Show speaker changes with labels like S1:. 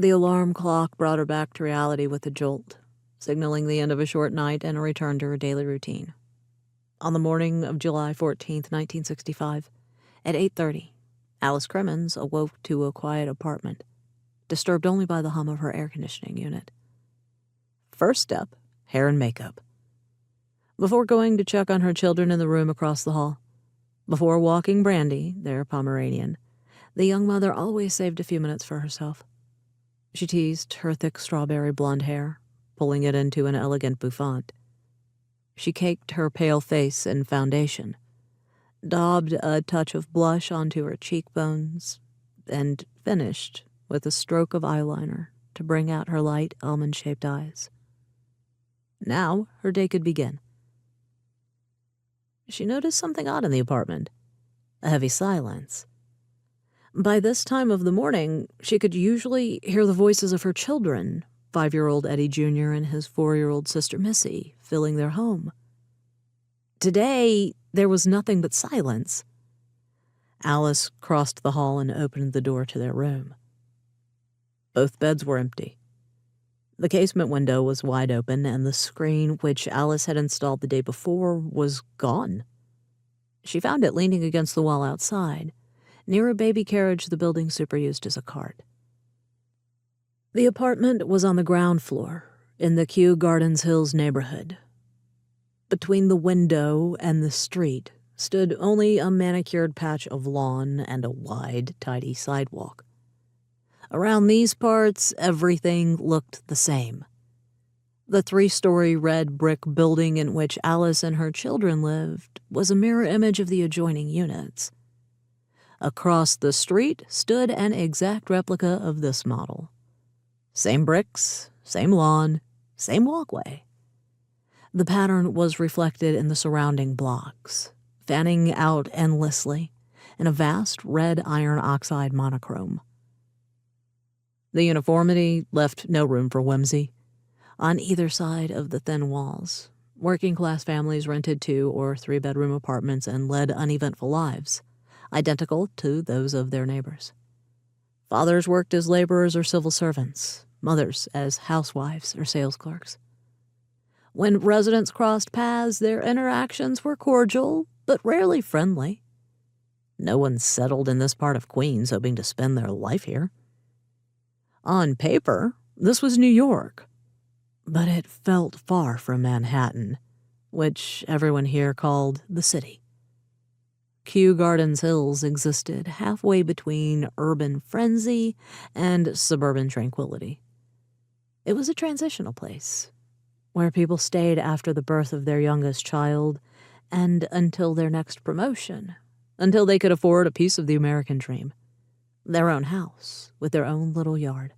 S1: The alarm clock brought her back to reality with a jolt, signaling the end of a short night and a return to her daily routine. On the morning of July 14th, 1965, at 8:30, Alice Crimmins awoke to a quiet apartment, disturbed only by the hum of her air conditioning unit. First step, hair and makeup. Before going to check on her children in the room across the hall, before walking Brandy, their Pomeranian, the young mother always saved a few minutes for herself. She teased her thick strawberry blonde hair, pulling it into an elegant bouffant. She caked her pale face in foundation, daubed a touch of blush onto her cheekbones, and finished with a stroke of eyeliner to bring out her light, almond-shaped eyes. Now her day could begin. She noticed something odd in the apartment, a heavy silence. By this time of the morning, she could usually hear the voices of her children, 5-year-old Eddie Jr. and his 4-year-old sister Missy, filling their home. Today, there was nothing but silence. Alice crossed the hall and opened the door to their room. Both beds were empty. The casement window was wide open, and the screen, which Alice had installed the day before, was gone. She found it leaning against the wall outside, near a baby carriage the building super used as a cart. The apartment was on the ground floor, in the Kew Gardens Hills neighborhood. Between the window and the street stood only a manicured patch of lawn and a wide, tidy sidewalk. Around these parts, everything looked the same. The 3-story red brick building in which Alice and her children lived was a mirror image of the adjoining units. Across the street stood an exact replica of this model. Same bricks, same lawn, same walkway. The pattern was reflected in the surrounding blocks, fanning out endlessly in a vast red iron oxide monochrome. The uniformity left no room for whimsy. On either side of the thin walls, working-class families rented 2- or 3-bedroom apartments and led uneventful lives, identical to those of their neighbors. Fathers worked as laborers or civil servants, mothers as housewives or sales clerks. When residents crossed paths, their interactions were cordial, but rarely friendly. No one settled in this part of Queens hoping to spend their life here. On paper, this was New York, but it felt far from Manhattan, which everyone here called the city. Kew Gardens Hills existed halfway between urban frenzy and suburban tranquility. It was a transitional place, where people stayed after the birth of their youngest child and until their next promotion, until they could afford a piece of the American dream, their own house with their own little yard.